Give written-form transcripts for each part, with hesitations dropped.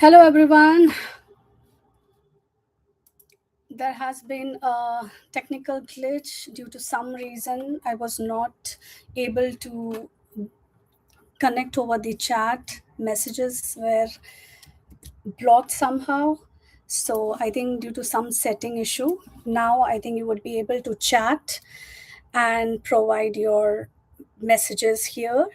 Hello, everyone. There has been a technical glitch due to some reason. I was not able to connect over the chat. Messages were blocked somehow. So I think due to some setting issue, now I think you would be able to chat and provide your messages here.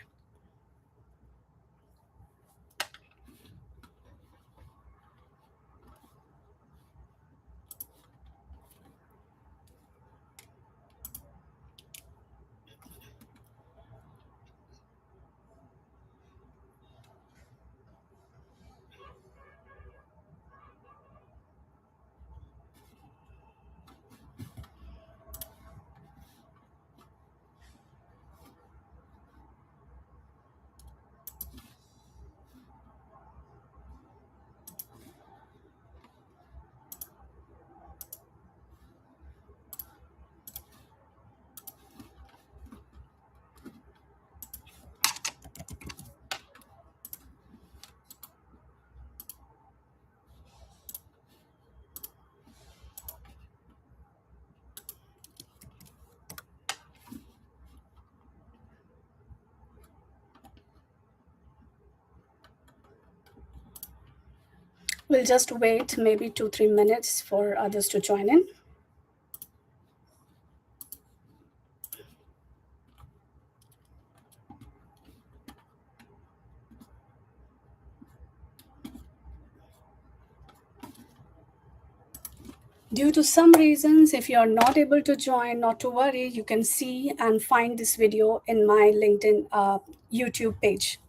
We'll just wait maybe 2 3 minutes for others to join in. Due to some reasons, if you're not able to join, not to worry, you can see and find this video in my LinkedIn YouTube page.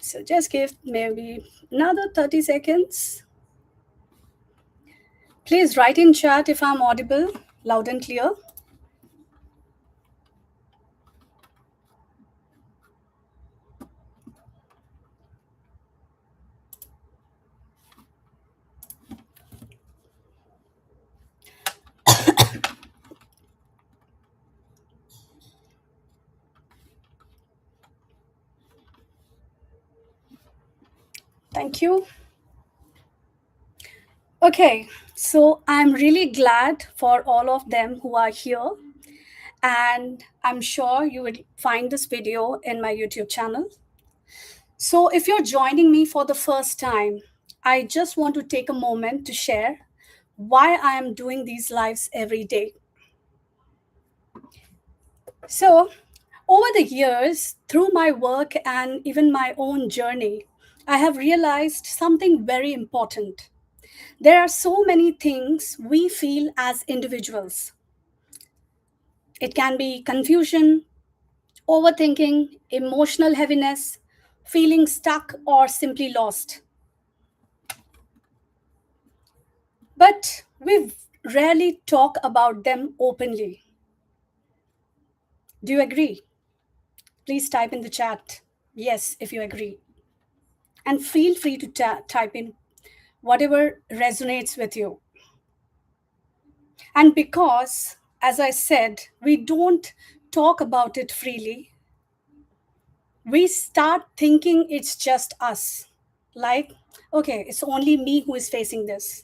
So just give maybe another 30 seconds. Please write in chat if I'm audible, loud and clear. Thank you. Okay, so I'm really glad for all of them who are here. And I'm sure you will find this video in my YouTube channel. So, if you're joining me for the first time, I just want to take a moment to share why I am doing these lives every day. So, over the years, through my work and even my own journey, I have realized something very important. There are so many things we feel as individuals. It can be confusion, overthinking, emotional heaviness, feeling stuck, or simply lost. But we rarely talk about them openly. Do you agree? Please type in the chat yes if you agree. And feel free to type in whatever resonates with you. And because, as I said, we don't talk about it freely, we start thinking it's just us. Like, okay, it's only me who is facing this.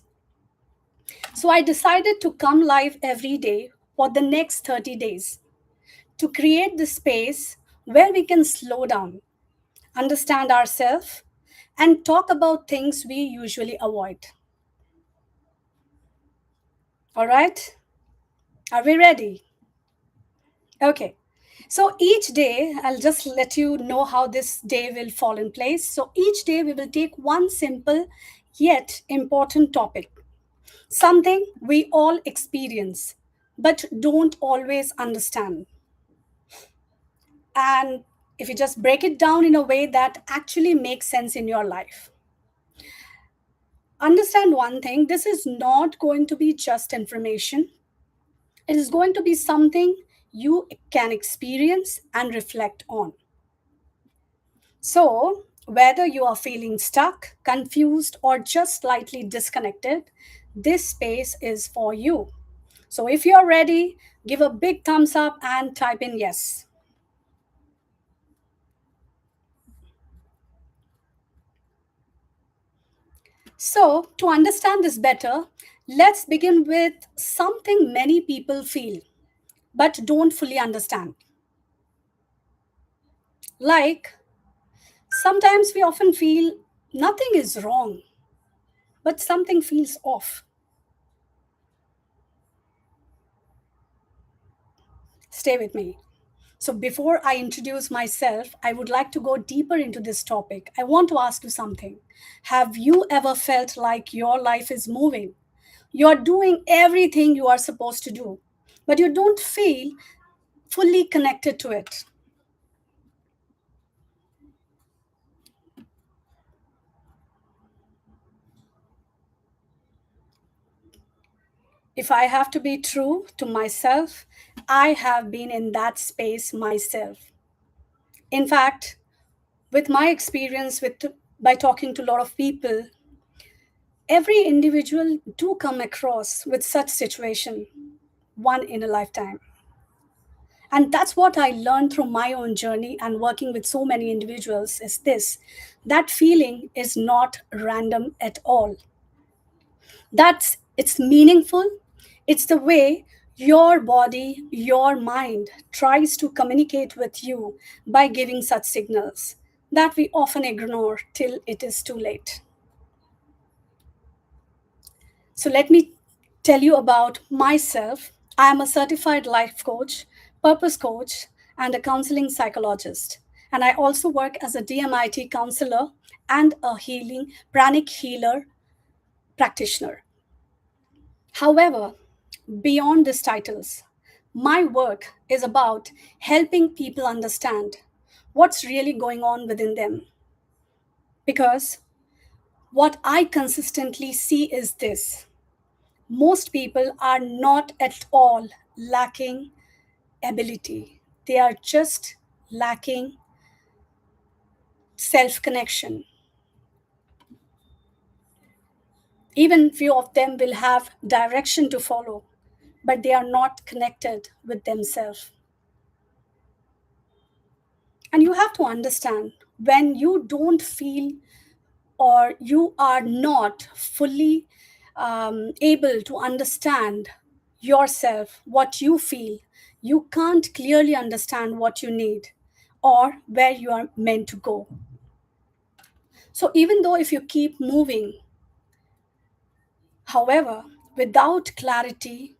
So I decided to come live every day for the next 30 days to create the space where we can slow down, understand ourselves, and talk about things we usually avoid. All right? Are we ready? Okay. So each day, I'll just let you know how this day will fall in place. So each day, we will take one simple yet important topic, something we all experience but don't always understand. And if you just break it down in a way that actually makes sense in your life, understand one thing: this is not going to be just information, it is going to be something you can experience and reflect on. So, whether you are feeling stuck, confused, or just slightly disconnected, this space is for you. So, if you're ready, give a big thumbs up and type in yes. So, to understand this better, let's begin with something many people feel but don't fully understand. Like, sometimes we often feel nothing is wrong, but something feels off. Stay with me. So, before I introduce myself, I would like to go deeper into this topic. I want to ask you something. Have you ever felt like your life is moving? You're doing everything you are supposed to do, but you don't feel fully connected to it. If I have to be true to myself, I have been in that space myself. In fact, with my experience with by talking to a lot of people, every individual do come across with such situation, one in a lifetime. And that's what I learned through my own journey and working with so many individuals is this: that feeling is not random at all. That's it's meaningful. It's the way your body, your mind tries to communicate with you by giving such signals that we often ignore till it is too late. So let me tell you about myself. I am a certified life coach, purpose coach, and a counseling psychologist. And I also work as a DMIT counselor and a healing pranic healer practitioner. However, beyond these titles, my work is about helping people understand what's really going on within them. Because what I consistently see is this: most people are not at all lacking ability, they are just lacking self connection. Even few of them will have direction to follow, but they are not connected with themselves. And you have to understand, when you don't feel or you are not fully able to understand yourself, what you feel, you can't clearly understand what you need or where you are meant to go. So, even though if you keep moving, however, without clarity,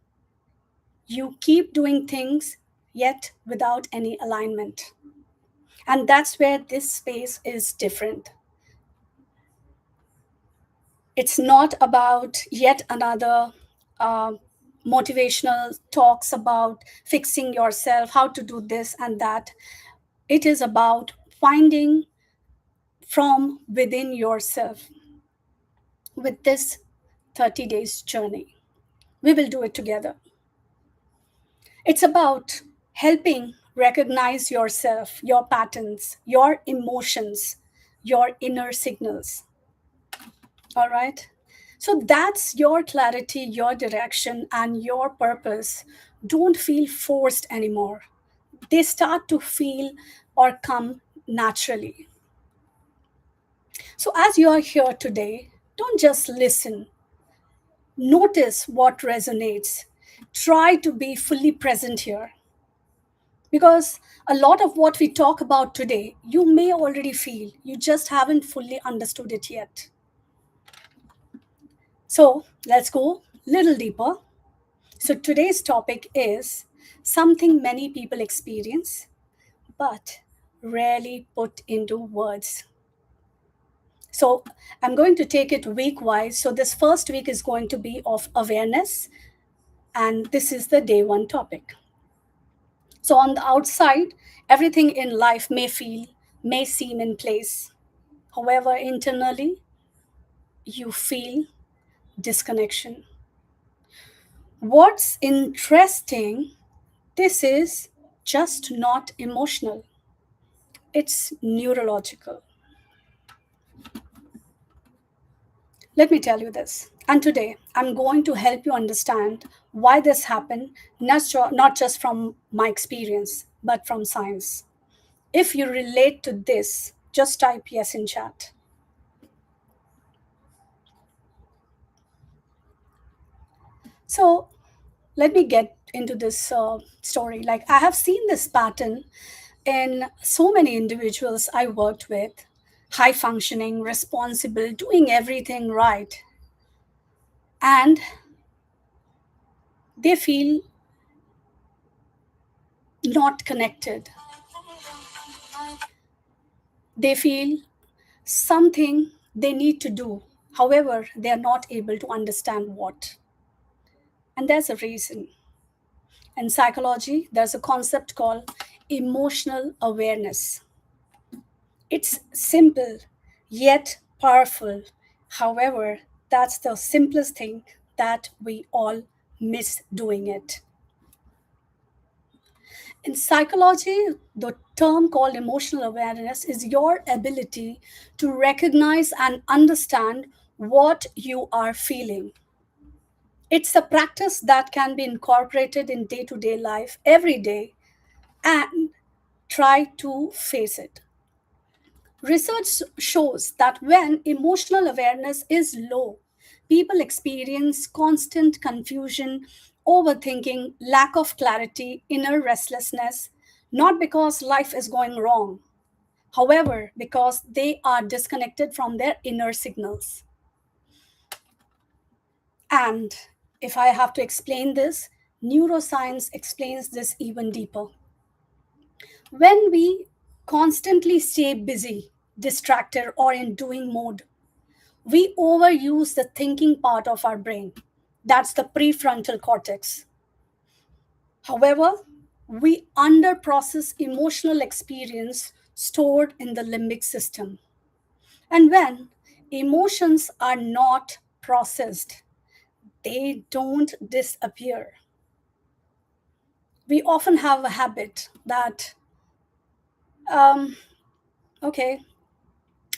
you keep doing things yet without any alignment. And that's where this space is different. It's not about yet another uh, motivational talks about fixing yourself, how to do this and that. It is about finding from within yourself with this 30 days journey. We will do it together. It's about helping recognize yourself, your patterns, your emotions, your inner signals. All right. So that's your clarity, your direction, and your purpose don't feel forced anymore. They start to feel or come naturally. So, as you are here today, don't just listen, notice what resonates. Try to be fully present here, because a lot of what we talk about today, you may already feel, you just haven't fully understood it yet. So, let's go a little deeper. So, today's topic is something many people experience but rarely put into words. So, I'm going to take it week wise. So, this first week is going to be of awareness, and this is the day one topic. So, on the outside, everything in life may seem in place. However, internally, you feel disconnection. What's interesting, this is just not emotional, it's neurological. Let me tell you this. And today, I'm going to help you understand why this happened, not just from my experience, but from science. If you relate to this, just type yes in chat. So let me get into this story. Like, I have seen this pattern in so many individuals I worked with, high functioning, responsible, doing everything right, and they feel not connected. They feel something they need to do. However, they are not able to understand what. And there's a reason. In psychology, there's a concept called emotional awareness. It's simple yet powerful. However, that's the simplest thing that we all miss doing it. In psychology, the term called emotional awareness is your ability to recognize and understand what you are feeling. It's a practice that can be incorporated in day to day life every day and try to face it. Research shows that when emotional awareness is low, people experience constant confusion, overthinking, lack of clarity, inner restlessness, not because life is going wrong, however, because they are disconnected from their inner signals. And if I have to explain this, neuroscience explains this even deeper. When we constantly stay busy, distracted, or in doing mode, we overuse the thinking part of our brain. That's the prefrontal cortex. However, we underprocess emotional experience stored in the limbic system. And when emotions are not processed, they don't disappear. We often have a habit that, um, okay,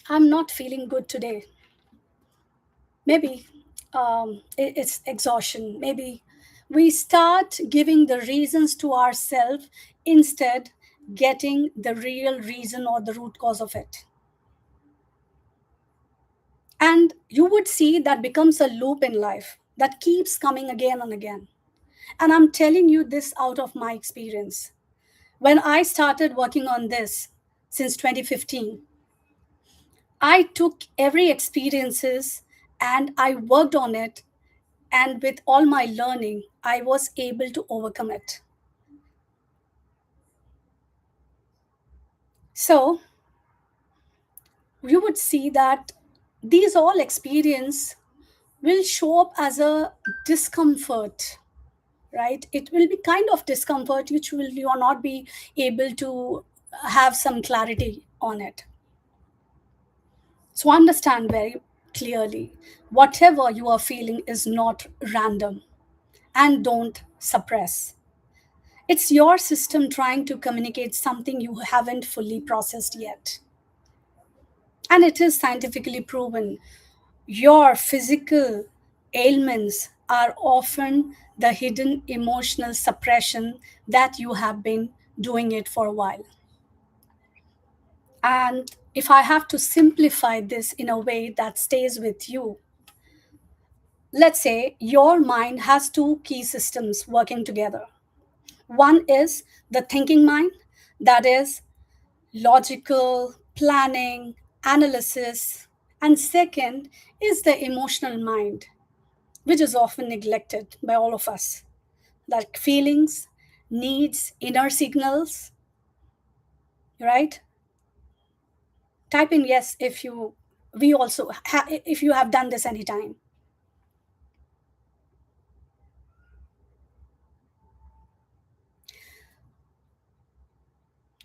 I'm not feeling good today. Maybe it's exhaustion. Maybe we start giving the reasons to ourselves instead getting the real reason or the root cause of it. And you would see that becomes a loop in life that keeps coming again and again. And I'm telling you this out of my experience. When I started working on this since 2015, I took every experiences and I worked on it, and with all my learning I was able to overcome it. So you would see that these all experience will show up as a discomfort, right? It will be kind of discomfort which will you will not be able to have some clarity on it. So understand very clearly, whatever you are feeling is not random, and don't suppress. It's your system trying to communicate something you haven't fully processed yet. And it is scientifically proven your physical ailments are often the hidden emotional suppression that you have been doing it for a while. And if I have to simplify this in a way that stays with you, let's say your mind has two key systems working together. One is the thinking mind, that is logical, planning, analysis. And second is the emotional mind, which is often neglected by all of us, like feelings, needs, inner signals, right? Type in yes if you we also if you have done this anytime.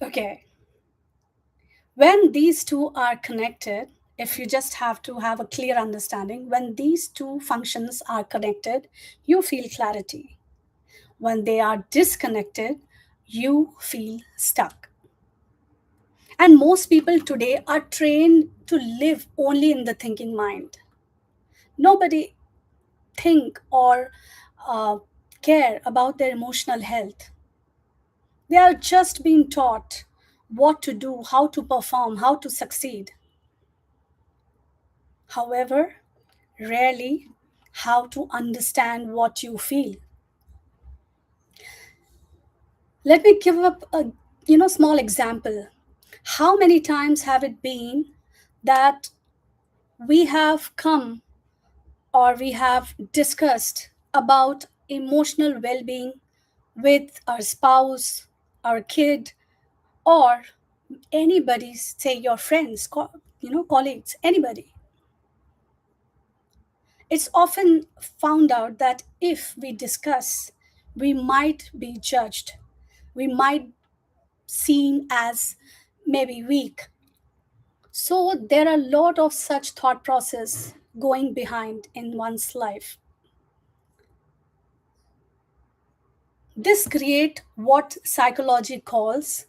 Okay, when these two are connected, if you just have to have a clear understanding, when these two functions are connected, you feel clarity. When they are disconnected, you feel stuck. And most people today are trained to live only in the thinking mind. Nobody think or uh, care about their emotional health. They are just being taught what to do, how to perform, how to succeed. However, rarely how to understand what you feel. Let me give up a small example. How many times have it been that we have come or we have discussed about emotional well-being with our spouse, our kid, or anybody, say your friends, colleagues, anybody. It's often found out that if we discuss, we might be judged. We might seen as maybe weak. So there are a lot of such thought process going behind in one's life. This create what psychology calls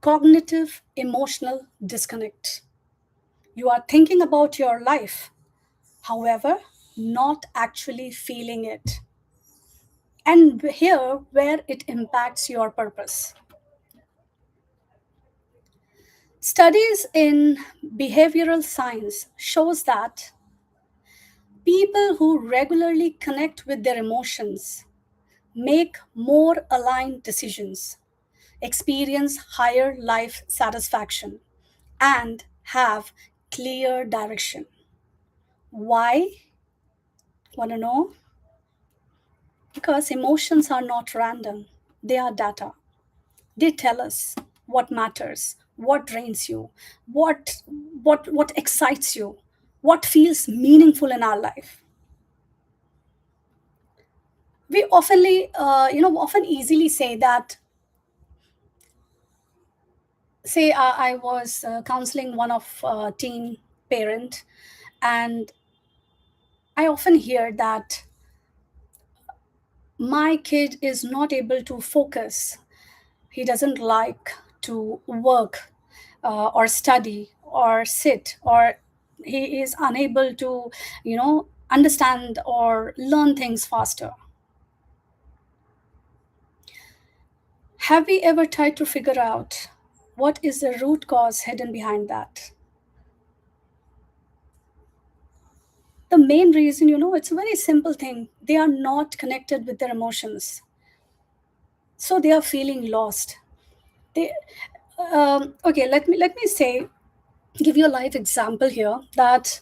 cognitive emotional disconnect. You are thinking about your life, however, not actually feeling it. And here where it impacts your purpose. Studies in behavioral science shows that people who regularly connect with their emotions make more aligned decisions, experience higher life satisfaction, and have clear direction. Why? Want to know? Because emotions are not random, they are data. They tell us what matters, what drains you, what excites you, what feels meaningful in our life. We often easily say that, say I was counseling one of teen parent, and I often hear that my kid is not able to focus. He doesn't like to work or study or sit, or he is unable to understand or learn things faster. Have we ever tried to figure out what is the root cause hidden behind that? The main reason, it's a very simple thing. They are not connected with their emotions. So they are feeling lost. They, okay, let me say, give you a live example here that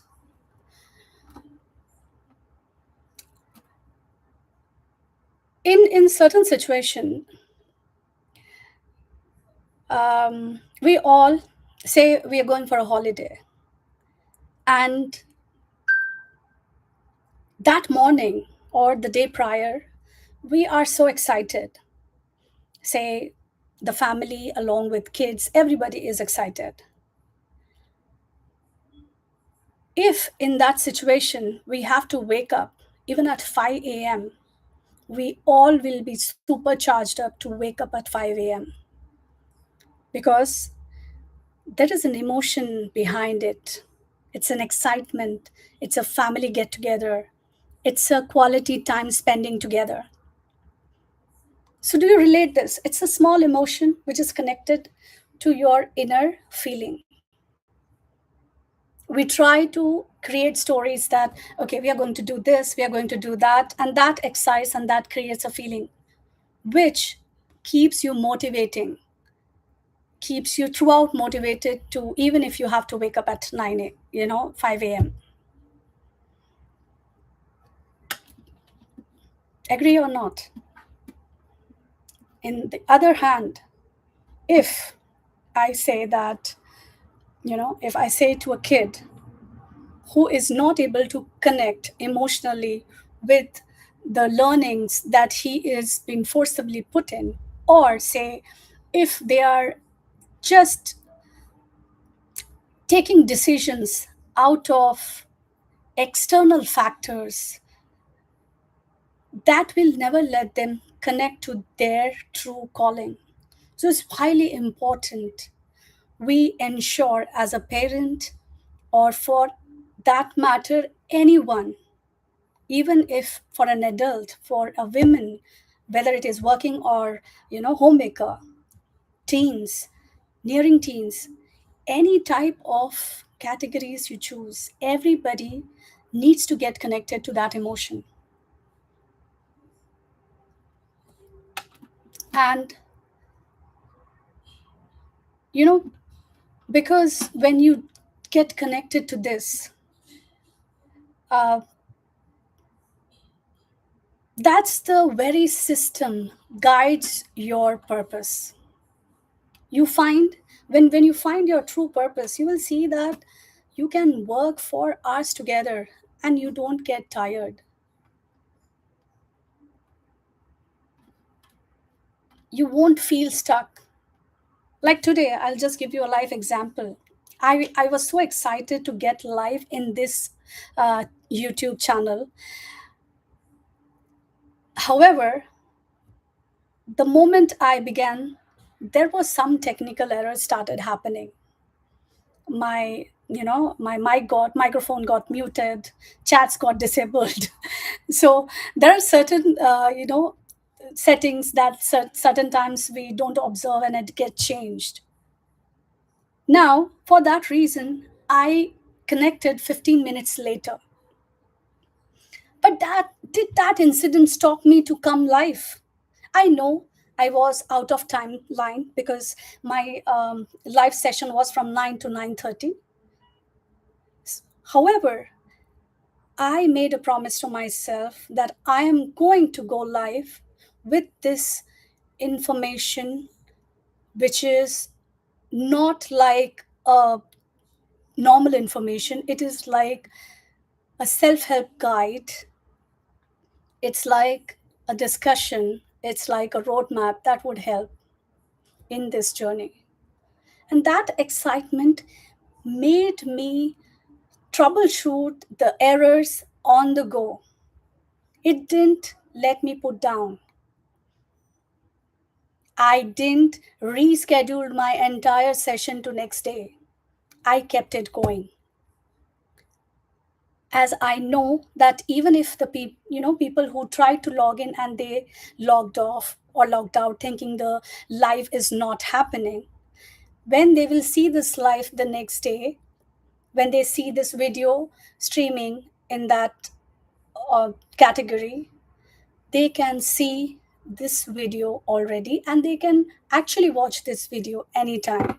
in certain situation, we all say we are going for a holiday, and that morning or the day prior, we are so excited. Say the family along with kids, everybody is excited. If in that situation we have to wake up even at 5 a.m., we all will be super charged up to wake up at 5 a.m. because there is an emotion behind it. It's an excitement, it's a family get together, it's a quality time spending together. So, do you relate this? It's a small emotion which is connected to your inner feeling. We try to create stories that, okay, we are going to do this, we are going to do that, and that excites and that creates a feeling which keeps you motivating, keeps you throughout motivated to, even if you have to wake up at 5 a.m. Agree or not? In the other hand, if I say that, if I say to a kid who is not able to connect emotionally with the learnings that he is being forcibly put in, or say if they are just taking decisions out of external factors, that will never let them connect to their true calling. So it's highly important we ensure, as a parent, or for that matter, anyone, even if for an adult, for a woman, whether it is working or homemaker, teens, nearing teens, any type of categories you choose, everybody needs to get connected to that emotion. And, you know, because when you get connected to this, uh, that's the very system guides your purpose. You find, when you find your true purpose, you will see that you can work for hours together and you don't get tired. You won't feel stuck. Like today, I'll just give you a live example. I was so excited to get live in this YouTube channel. However, the moment I began, there was some technical error started happening. My microphone got muted, chats got disabled. So there are certain settings that certain times we don't observe and it get changed. Now for that reason I connected 15 minutes later, but that incident stop me to come live? I know I was out of timeline because my live session was from 9 to 9:30. However, I made a promise to myself that I am going to go live with this information, which is not like a normal information. It is like a self help guide, it's like a discussion, it's like a roadmap that would help in this journey. And that excitement made me troubleshoot the errors on the go. It didn't let me put down. I didn't reschedule my entire session to next day. I kept it going. As I know that even if the people who tried to log in and they logged off or logged out thinking the live is not happening, when they will see this live the next day, when they see this video streaming in that category, they can see this video already and they can actually watch this video anytime.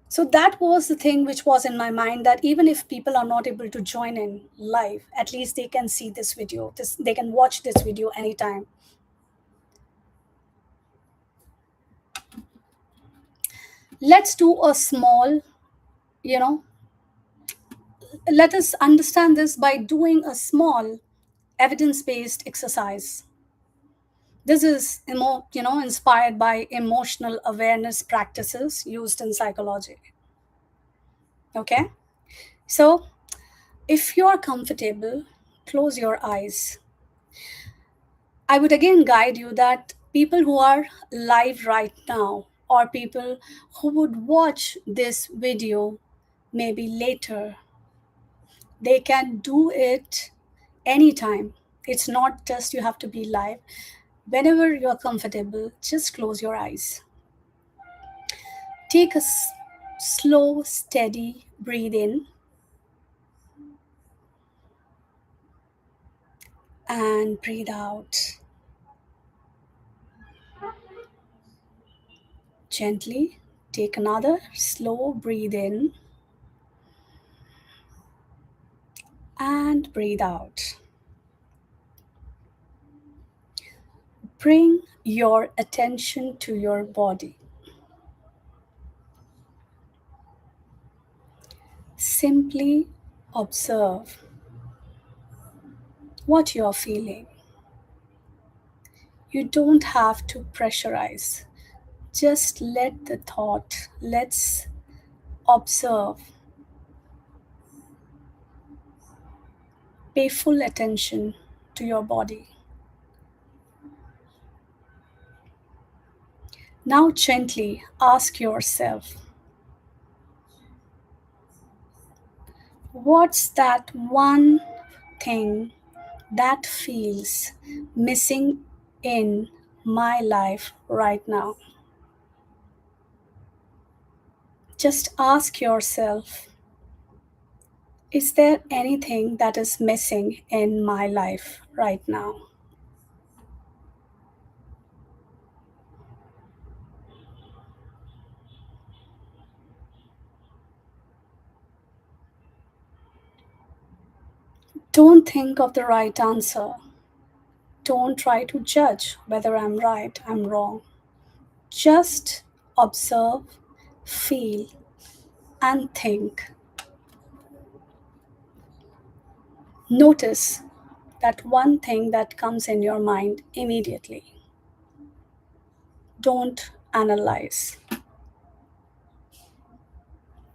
So that was the thing which was in my mind, that even if people are not able to join in live, at least they can see this video. They can watch this video anytime. Let's do a small, you know, let us understand this by doing a small evidence-based exercise. This is inspired by emotional awareness practices used in psychology. Okay? So, if you're comfortable, close your eyes. I would again guide you that people who are live right now, or people who would watch this video maybe later, they can do it anytime. It's not just you have to be live. Whenever you're comfortable, just close your eyes. Take a slow, steady breathe in and breathe out. Gently take another slow breathe in and breathe out. Bring your attention to your body. Simply observe what you're feeling. You don't have to pressurize. Just let the thought, let's observe. Pay full attention to your body. Now, gently ask yourself, what's that one thing that feels missing in my life right now? Just ask yourself, is there anything that is missing in my life right now? Don't think of the right answer. Don't try to judge whether I'm right, I'm wrong. Just observe, feel, and think. Notice that one thing that comes in your mind immediately. Don't analyze.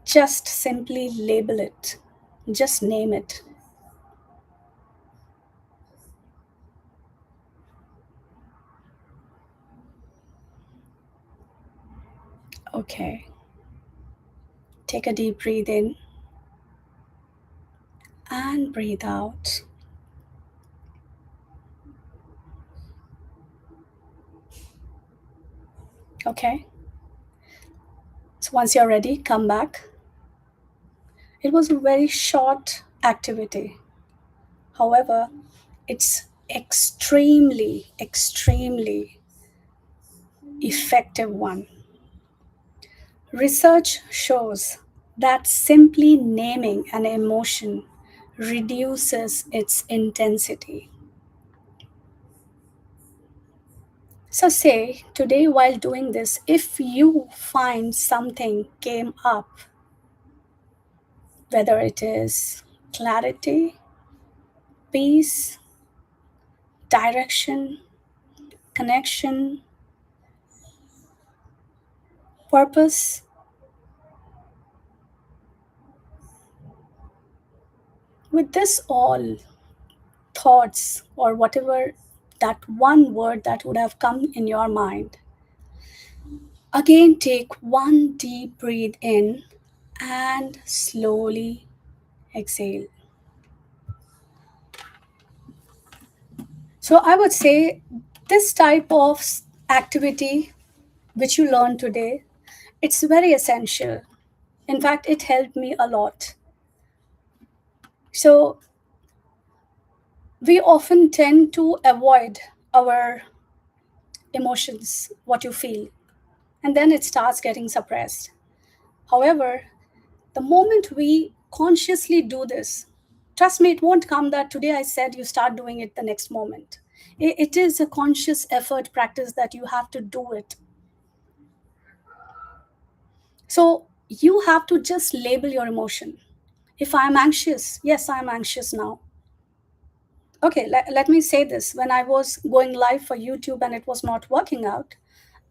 Just simply label it. Just name it. Okay. Take a deep breath in and breathe out. Okay. So once you're ready, come back. It was a very short activity. However, it's extremely effective one. Research shows that simply naming an emotion reduces its intensity. So, say today while doing this, if you find something came up, whether it is clarity, peace, direction, connection, purpose, with this all thoughts or whatever that one word that would have come in your mind, again take one deep breath in and slowly exhale. So I would say this type of activity which you learned today, it's very essential. In fact, it helped me a lot. So we often tend to avoid our emotions, what you feel, and then it starts getting suppressed. However, the moment we consciously do this, trust me, it won't come that today I said you start doing it the next moment. It is a conscious effort practice that you have to do it. So you have to just label your emotion. If I'm anxious, yes, I'm anxious now. Okay, let me say this. When I was going live for YouTube and it was not working out,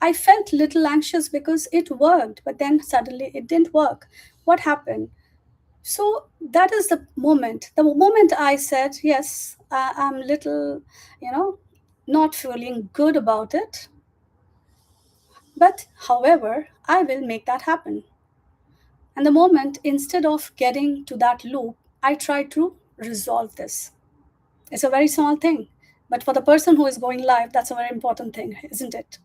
I felt little anxious because it worked, but then suddenly it didn't work. What happened? So that is the moment. The moment I said, yes, I'm little, you know, not feeling good about it. But however, I will make that happen. And the moment, instead of getting to that loop, I try to resolve this. It's a very small thing. But for the person who is going live, that's a very important thing, isn't it?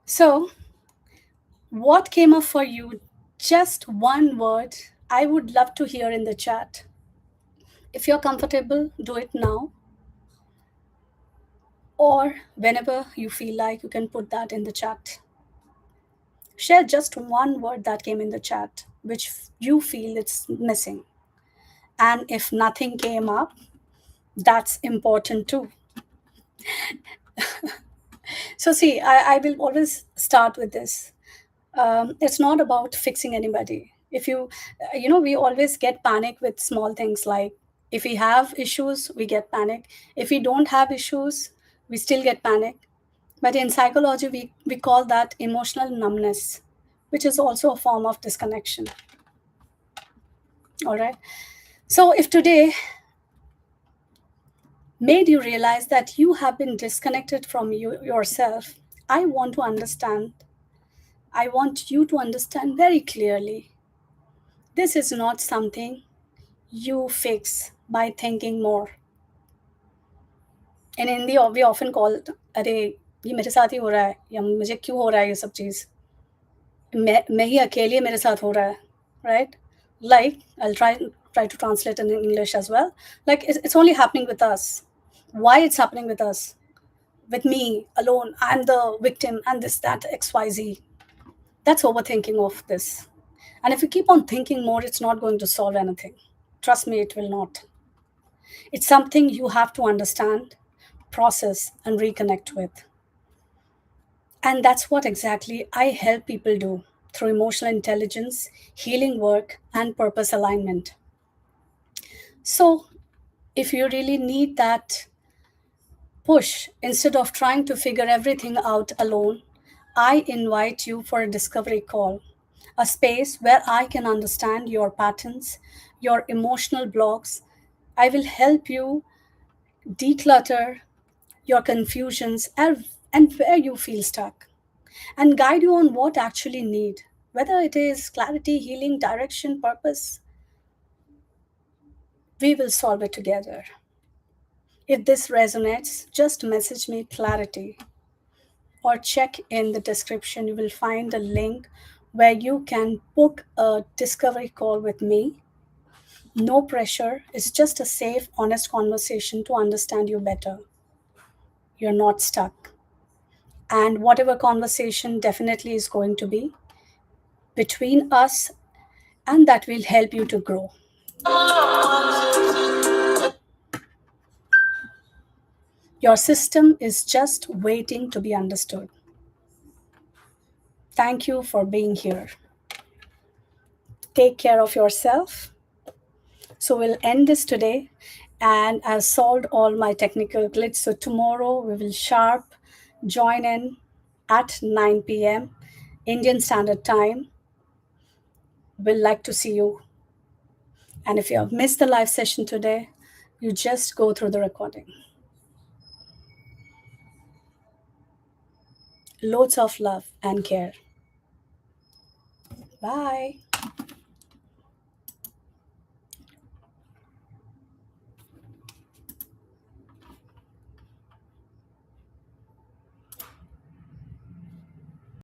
So, what came up for you? Just one word I would love to hear in the chat. If you're comfortable, do it now. Or whenever you feel like, you can put that in the chat. Share just one word that came in the chat, which you feel it's missing. And if nothing came up, that's important too. So, see, I will always start with this. It's not about fixing anybody. If you, we always get panic with small things like if we have issues, we get panic. If we don't have issues, we still get panic. But in psychology, we call that emotional numbness, which is also a form of disconnection. All right. So if today made you realize that you have been disconnected from yourself, I want to understand. I want you to understand very clearly. This is not something you fix by thinking more. In Hindi, we often call, अरे ये मेरे साथ ही हो रहा है या मुझे क्यों हो रहा है ये सब चीज़ मैं ही अकेले मेरे साथ हो रहा है right like I'll try to translate in English as well like it's only happening with us why it's happening with us with me alone I'm the victim and this that XYZ that's overthinking of this and if you keep on thinking more it's not going to solve anything Trust me, it will not. It's something you have to understand, process, and reconnect with. And that's what exactly I help people do through emotional intelligence, healing work, and purpose alignment. So, if you really need that push, instead of trying to figure everything out alone, I invite you for a discovery call, a space where I can understand your patterns, your emotional blocks. I will help you declutter your confusions and where you feel stuck, and guide you on what actually need, whether it is clarity, healing, direction, purpose. We will solve it together. If this resonates, just message me clarity or check in the description. You will find a link where you can book a discovery call with me. No pressure. It's just a safe, honest conversation to understand you better. You're not stuck. And whatever conversation definitely is going to be between us, and that will help you to grow. Your system is just waiting to be understood. Thank you for being here. Take care of yourself. So we'll end this today, and I've solved all my technical glitch. So tomorrow we will sharp join in at 9 p.m. Indian Standard Time. We'll like to see you. And if you have missed the live session today, you just go through the recording. Loads of love and care. Bye.